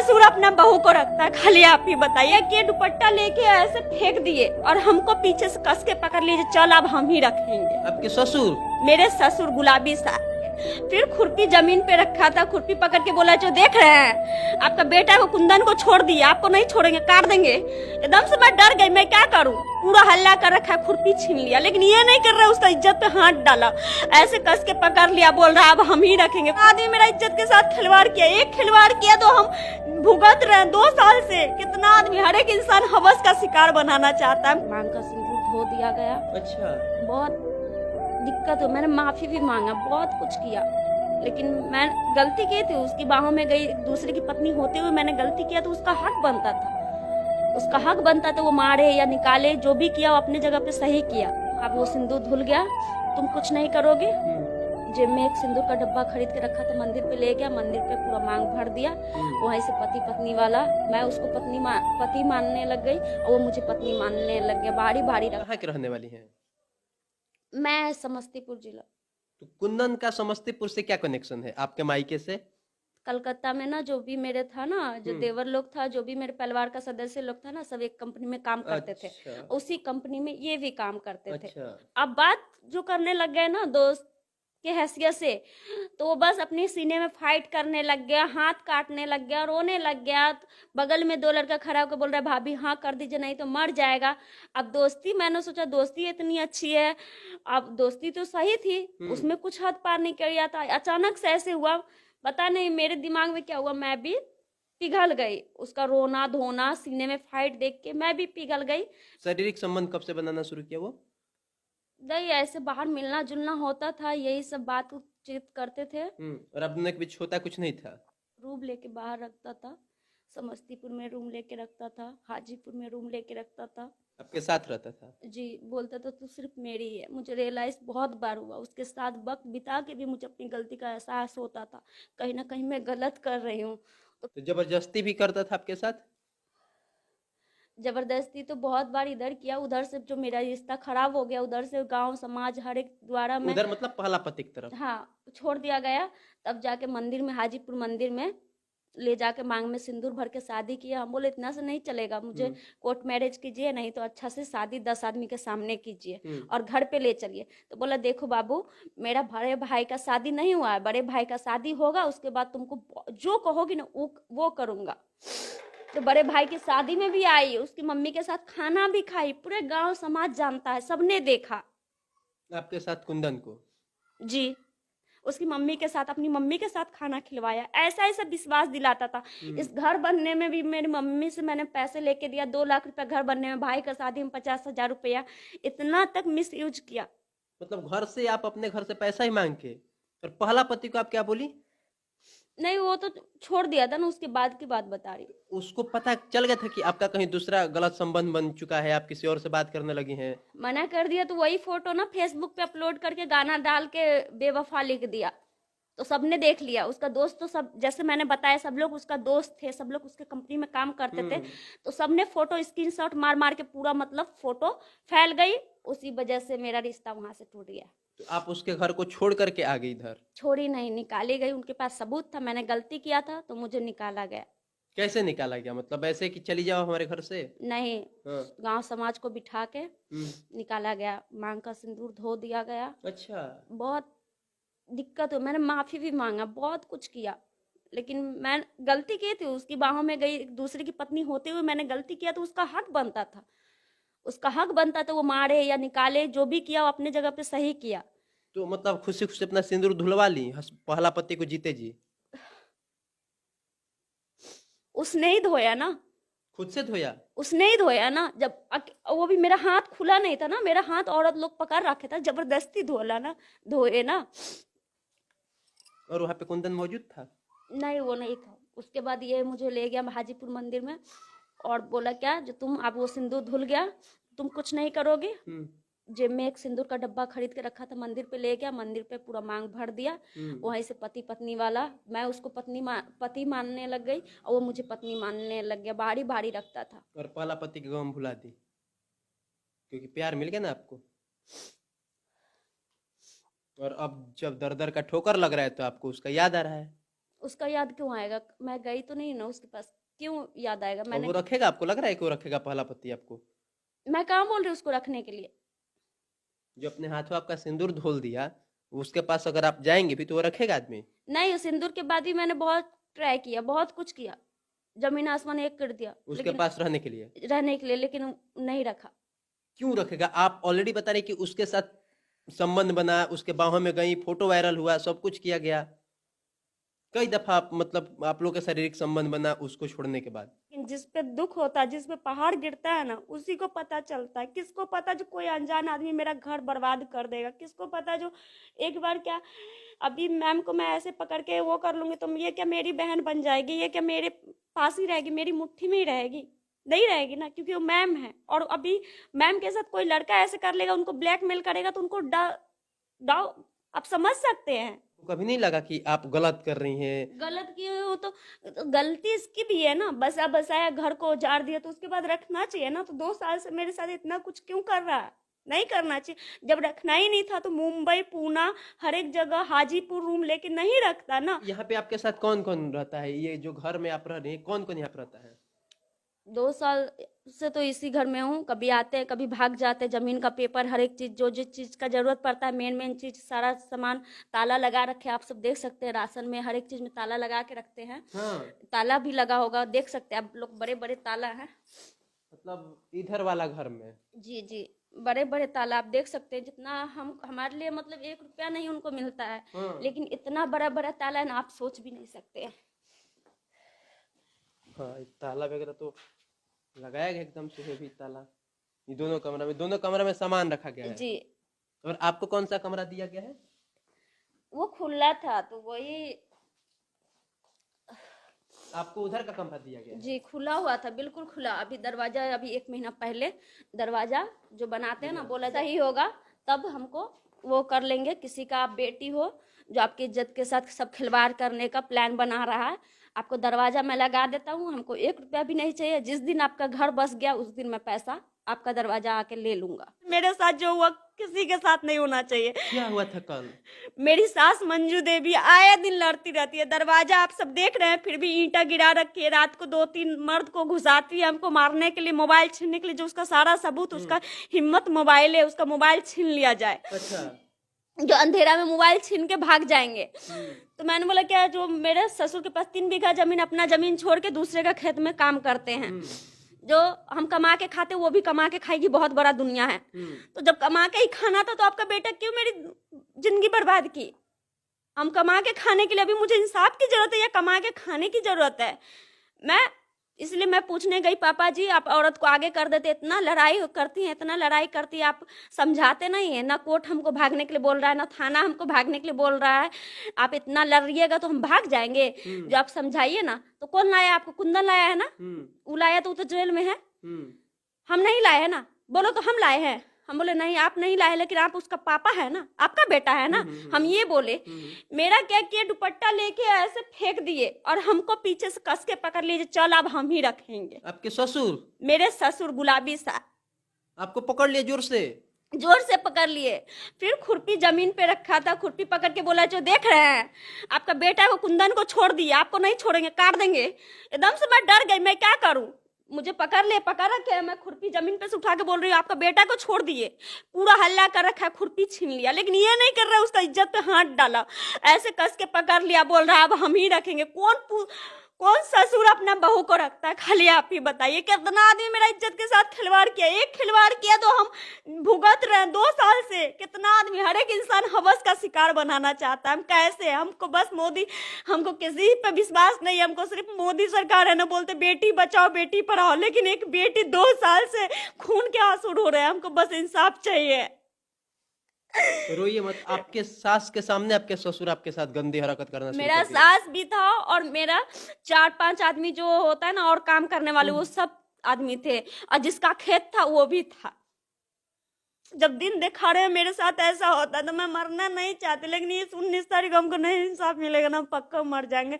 ससुर अपना बहू को रखता है, खाली आप ही बताइए कि दुपट्टा लेके ऐसे फेंक दिए और हमको पीछे से कस के पकड़ लीजिए, चल अब हम ही रखेंगे। आपके ससुर? मेरे ससुर गुलाबी सा। फिर खुरपी जमीन पे रखा था, खुरपी पकड़ के बोला जो देख रहे हैं आपका बेटा को कुंदन को छोड़ दिया, आपको नहीं छोड़ेंगे, काट देंगे। एकदम से मैं डर गई, मैं क्या करूं, पूरा हल्ला कर रखा, खुरपी छीन लिया, लेकिन ये नहीं कर रहा, उसका इज्जत पे हाथ डाला, ऐसे कस के पकड़ लिया, बोल रहा अब हम ही रखेंगे। आदमी मेरा इज्जत के साथ खिलवाड़ किया, एक खिलवाड़ किया तो हम भुगत रहे 2 साल से। कितना आदमी, हर एक इंसान हवस का शिकार बनाना चाहता है। मांग का सिंदूर धो दिया गया। अच्छा, बहुत दिक्कत हो, मैंने माफी भी मांगा, बहुत कुछ किया, लेकिन मैं गलती की थी, उसकी बाहों में गई, दूसरे की पत्नी होते हुए मैंने गलती किया, तो उसका हक बनता था, उसका हक बनता था वो मारे या निकाले, जो भी किया वो अपने जगह पे सही किया। अब वो सिंदूर धुल गया, तुम कुछ नहीं करोगे। जेब में एक सिंदूर का डब्बा खरीद के रखा था, मंदिर पे ले गया, मंदिर पे पूरा मांग भर दिया। वहीं से पति पत्नी वाला, मैं उसको पति मानने लग गई और वो मुझे पत्नी मानने लग गया। बारी बारी कहाँ के रहने वाली हैं? मैं समस्तीपुर जिला। तो कुंदन का समस्तीपुर से क्या कनेक्शन है आपके मायके से? कलकत्ता में ना जो भी मेरे था ना, जो देवर लोग था, जो भी मेरे परिवार का सदस्य लोग था ना, सब एक कंपनी में काम करते थे। अच्छा। उसी कंपनी में ये भी काम करते थे। अच्छा। अब बात जो करने लग गए ना दोस्त के हैसियत से, तो वो बस अपने सीने में फाइट करने लग गया, हाथ काटने लग गया, रोने लग गया। बगल में 2 लड़का खड़ा होकर बोल रहा है भाभी हाँ कर दीजिए नहीं तो मर जाएगा। अब दोस्ती, मैंने सोचा दोस्ती इतनी अच्छी है, अब दोस्ती तो सही थी, उसमें कुछ हद पार नहीं किया था। अचानक से ऐसे हुआ, पता नहीं मेरे दिमाग में क्या हुआ, मैं भी पिघल गई। उसका रोना धोना, सीने में फाइट देख के मैं भी पिघल गई। शारीरिक संबंध कब से बनाना शुरू किया वो? नहीं, ऐसे बाहर मिलना जुलना होता था, यही सब बातचीत करते थे। और अपने के बीच होता कुछ नहीं था? रूम लेके बाहर रखता था, समस्तीपुर में रूम लेके रखता था, हाजीपुर में रूम लेके रखता था। आपके साथ रहता था? जी, बोलता था तू सिर्फ मेरी ही है। मुझे रियलाइज बहुत बार हुआ, उसके साथ वक्त बिता के भी मुझे अपनी गलती का एहसास होता था, कहीं ना कहीं मैं गलत कर रही हूँ। तो जबरदस्ती भी करता था आपके साथ? जबरदस्ती तो बहुत बार इधर किया, उधर से जो मेरा रिश्ता खराब हो गया, उधर से गांव समाज हर एक द्वारा मैं, उधर मतलब पहला पति की तरफ? हाँ, छोड़ दिया गया। तब जाके मंदिर में, हाजीपुर मंदिर में ले जाके मांग में सिंदूर भर के शादी किया। हम बोले इतना से नहीं चलेगा, मुझे कोर्ट मैरिज कीजिए, नहीं तो अच्छा से शादी 10 आदमी के सामने कीजिए और घर पे ले चलिए। तो बोला देखो बाबू, मेरा बड़े भाई का शादी नहीं हुआ है, बड़े भाई का शादी होगा, उसके बाद तुमको जो कहोगी ना वो करूंगा। तो बड़े भाई की शादी में भी आई, उसकी मम्मी के साथ खाना भी खाई, पूरे गांव समाज जानता है, सबने देखा। आपके साथ कुंदन को? जी, उसकी मम्मी के साथ, अपनी मम्मी के साथ खाना खिलवाया, ऐसा ऐसा विश्वास दिलाता था। इस घर बनने में भी मेरी मम्मी से मैंने पैसे लेके दिया, 2 लाख रुपया घर बनने में, भाई का शादी में 50,000 रुपया, इतना तक मिस यूज किया। मतलब घर से, आप अपने घर से पैसा ही मांग के? और पहला पति को आप क्या बोली? नहीं, वो तो छोड़ दिया था ना, उसके बाद की बात बता रही। उसको पता चल गया था कि आपका कहीं दूसरा गलत संबंध बन चुका है, आप किसी और से बात करने लगी हैं? मना कर दिया तो वही फोटो ना फेसबुक पे अपलोड करके गाना डाल के बेवफा लिख दिया, तो सबने देख लिया। उसका दोस्त तो सब, जैसे मैंने बताया, सब लोग उसका दोस्त थे, सब लोग उसके कंपनी में काम करते थे, तो सबने फोटो स्क्रीनशॉट मार मार के पूरा, मतलब फोटो फैल गई। उसी वजह से मेरा रिश्ता वहां से टूट गया। तो आप उसके घर को छोड़ करके आ गई इधर? छोड़ी नहीं, निकाली गई। उनके पास सबूत था, मैंने गलती किया था तो मुझे निकाला गया। कैसे निकाला गया? मतलब ऐसे कि चली जाओ हमारे घर से? नहीं, हाँ। गांव समाज को बिठा के निकाला गया, मांग का सिंदूर धो दिया गया। अच्छा। बहुत दिक्कत हो, मैंने माफी भी मांगा, बहुत कुछ किया, लेकिन मैं गलती की थी, उसकी बाहों में गई, दूसरे की पत्नी होते हुए मैंने गलती किया, तो उसका हक बनता था, उसका हक बनता था, वो मारे या निकाले, जो भी किया वो अपने जगह पे सही किया। तो मतलब खुशी खुशी अपना सिंदूर धुलवा ली पहला पति को जीते जी? उसने ही धोया ना, खुद से धोया? उसने ही धोया ना। जब वो भी मेरा हाथ खुला नहीं था ना, मेरा हाथ औरत लोग पकड़ रखे था, जबरदस्ती धोला ना, धोए ना। और वहाँ पे कुंदन मौजूद था? नहीं, वो नहीं था। उसके बाद ये मुझे ले गया हाजीपुर मंदिर में और बोला क्या, जो तुम, अब वो सिंदूर धुल गया, तुम कुछ नहीं करोगे। जेब में एक सिंदूर का डब्बा खरीद के रखा था, मंदिर पे ले गया, मंदिर पे पूरा मांग भर दिया। वहीं से पति पत्नी वाला, मैं उसको पति मानने लग गई और वो मुझे पत्नी मानने लग गया। बारी बारी रखता था। और पहला पति की गम भुला दी क्योंकि प्यार मिल गया ना आपको? और अब जब दर दर का ठोकर लग रहा है तो आपको उसका याद आ रहा है? उसका याद क्यों आएगा? मैं गई तो नहीं ना उसके पास, क्यों याद आएगा? और मैंने, वो रखेगा? आपको लग रहा है कि वो रखेगा पहला पति आपको? मैं कहाँ बोल रही हूँ उसको रखने के लिए। जो अपने हाथों आपका सिंदूर घोल दिया, उसके पास अगर आप जाएंगे भी तो वो रखेगा आदमी? नहीं, उस सिंदूर के बाद भी मैंने बहुत ट्राई किया, बहुत कुछ किया, जमीन आसमान एक कर दिया, उसके लेकिन पास रहने के लिए? रहने के लिए, लेकिन नहीं रखा। क्यों रखेगा? आप ऑलरेडी बता रहे कि उसके साथ संबंध बना, उसके बाहों में गई, फोटो वायरल हुआ, सब कुछ किया गया, कई दफा मतलब आप लोग का शारीरिक संबंध बना उसको छोड़ने के बाद। लेकिन जिस पे दुख होता है, जिस पे पहाड़ गिरता है ना, उसी को पता चलता है। किसको पता जो कोई अनजान आदमी मेरा घर बर्बाद कर देगा? किसको पता जो एक बार क्या, अभी मैम को मैं ऐसे पकड़ के वो कर लूंगी तो ये क्या मेरी बहन बन जाएगी? ये क्या मेरे पास ही रहेगी, मेरी मुट्ठी में ही रहेगी? नहीं रहेगी ना, क्योंकि वो मैम है। और अभी मैम के साथ कोई लड़का ऐसे कर लेगा, उनको ब्लैकमेल करेगा, तो उनको डाउ आप समझ सकते हैं। कभी नहीं लगा कि आप गलत कर रही हैं? गलत किए हो तो गलती इसकी भी है ना, बसा बसाया घर को उजाड़ दिया, तो उसके बाद रखना चाहिए ना। तो 2 साल से मेरे साथ इतना कुछ क्यों कर रहा है? नहीं करना चाहिए। जब रखना ही नहीं था तो मुंबई, पूना, हर एक जगह हाजीपुर रूम लेके नहीं रखता ना। यहाँ पे आपके साथ कौन कौन रहता है? ये जो घर में आप रह रहे हैं, कौन कौन यहाँ पे रहता है? 2 साल से तो इसी घर में हूँ। कभी आते हैं, कभी भाग जाते हैं। जमीन का पेपर, हर एक चीज, जो जिस चीज का जरूरत पड़ता है, मेन मेन चीज, सारा सामान ताला लगा रखे। आप सब देख सकते हैं, राशन में हर एक चीज में ताला लगा के रखते हैं। हाँ, ताला भी लगा होगा, देख सकते हैं आप लोग, बड़े बड़े ताला है। मतलब इधर वाला घर में? जी जी, बड़े बड़े ताला आप देख सकते हैं। जितना हम हमारे लिए मतलब 1 रुपया नहीं उनको मिलता है, हाँ। लेकिन इतना बड़ा बड़ा ताला है ना, आप सोच भी नहीं सकते। हाँ, ये ताला वगैरह तो लगाया गया एकदम से हेवी ताला। ये दोनों कमरा में सामान रखा गया है। जी, और आपको कौन सा कमरा दिया गया है? वो खुला था तो वही। आपको उधर का कमरा दिया गया है? जी, खुला हुआ था, बिल्कुल खुला। अभी दरवाजा, अभी 1 महीना पहले दरवाजा जो बनाते हैं ना, बोला सही होगा तब हमको वो कर लेंगे। किसी का आप बेटी हो जो आपकी इज्जत के साथ सब खिलवाड़ करने का प्लान बना रहा है, आपको दरवाजा मैं लगा देता हूँ। हमको 1 रुपया भी नहीं चाहिए। जिस दिन आपका घर बस गया, उस दिन मैं पैसा आपका दरवाजा आके ले लूंगा। मेरे साथ जो हुआ किसी के साथ नहीं होना चाहिए। क्या हुआ था कल? मेरी सास मंजू देवी आए दिन लड़ती रहती है। दरवाजा आप सब देख रहे हैं, फिर भी ईंटा गिरा रखी है। रात को 2-3 मर्द को घुसाती है हमको मारने के लिए, मोबाइल छीनने के लिए। जो उसका सारा सबूत, उसका हिम्मत मोबाइल है, उसका मोबाइल छीन लिया जाए। अच्छा। जो अंधेरा में मोबाइल छीन के भाग जाएंगे। तो मैंने बोला क्या, जो मेरे ससुर के पास 3 बीघा जमीन, अपना जमीन छोड़ के दूसरे का खेत में काम करते हैं। जो हम कमा के खाते, वो भी कमा के खाएगी, बहुत बड़ा दुनिया है। तो जब कमा के ही खाना था, तो आपका बेटा क्यों मेरी जिंदगी बर्बाद की? हम कमा के खाने के लिए, अभी मुझे इंसाफ की जरूरत है या कमा के खाने की जरूरत है? इसलिए मैं पूछने गई, पापा जी आप औरत को आगे कर देते, इतना लड़ाई करती हैं, इतना लड़ाई करती है, आप समझाते नहीं है ना। कोर्ट हमको भागने के लिए बोल रहा है, ना थाना हमको भागने के लिए बोल रहा है। आप इतना लड़ रहिएगा तो हम भाग जाएंगे। जो आप समझाइए ना। तो कौन लाया आपको? कुंदन लाया है ना, वो लाया तो वो तो जेल में है। हम नहीं लाए है ना, बोलो तो हम लाए हैं। हम बोले नहीं, आप नहीं लाए, लेकिन आप उसका पापा है ना, आपका बेटा है ना। हम ये बोले। मेरा क्या किए, दुपट्टा लेके ऐसे फेंक दिए और हमको पीछे से कस के पकड़ लीजिए, चल अब हम ही रखेंगे। आपके ससुर? मेरे ससुर गुलाबी सा आपको पकड़ लिए जोर से? जोर से पकड़ लिए। फिर खुरपी जमीन पे रखा था, खुरपी पकड़ के बोला, जो देख रहे हैं आपका बेटा को, कुंदन को छोड़ दिया, आपको नहीं छोड़ेंगे, काट देंगे। एकदम से मैं डर गई, मैं क्या करूं। मुझे पकड़ रखे हैं। मैं खुरपी जमीन पे से उठा के बोल रही हूँ, आपका बेटा को छोड़ दिए। पूरा हल्ला कर रखा है, खुरपी छीन लिया, लेकिन ये नहीं कर रहा है, उसका इज्जत पे हाथ डाला, ऐसे कस के पकड़ लिया, बोल रहा है अब हम ही रखेंगे। कौन ससुर अपना बहू को रखता है? खाली आप ही बताइए। कितना आदमी मेरा इज्जत के साथ खिलवाड़ किया। एक खिलवाड़ किया तो हम भुगत रहे हैं 2 साल से। कितना आदमी, हर एक इंसान हवस का शिकार बनाना चाहता है। हम कैसे? हमको बस मोदी, हमको किसी पे विश्वास नहीं है। हमको सिर्फ मोदी सरकार है ना, बोलते बेटी बचाओ बेटी पढ़ाओ, लेकिन एक बेटी 2 साल से खून के आंसू रो रहे हैं। हमको बस इंसाफ चाहिए। रोइए मत। आपके सास के सामने आपके ससुर आपके साथ गंदी हरकत करना शुरू मेरा कर दिया? सास भी था और मेरा 4-5 आदमी जो होता है ना, और काम करने वाले, वो सब आदमी थे। और जिसका खेत था वो भी था। जब दिन देखा रहे हैं मेरे साथ ऐसा होता है तो मैं मरना नहीं चाहती, लेकिन ये 19 तारीख हमको नहीं इंसाफ मिलेगा ना, हम पक्का मर जाएंगे।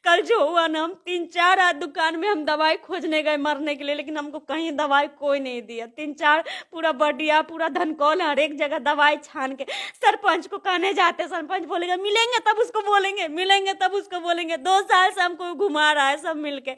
कल जो हुआ ना, हम 3-4 दुकान में हम दवाई खोजने गए मरने के लिए, लेकिन हमको कहीं दवाई कोई नहीं दिया। 3-4 पूरा बडिया पूरा धनकौल हर एक जगह दवाई छान के सरपंच को कहने जाते, सरपंच बोलेगा मिलेंगे तब उसको बोलेंगे, मिलेंगे तब उसको बोलेंगे। 2 साल से हमको घुमा रहा है सब मिलके।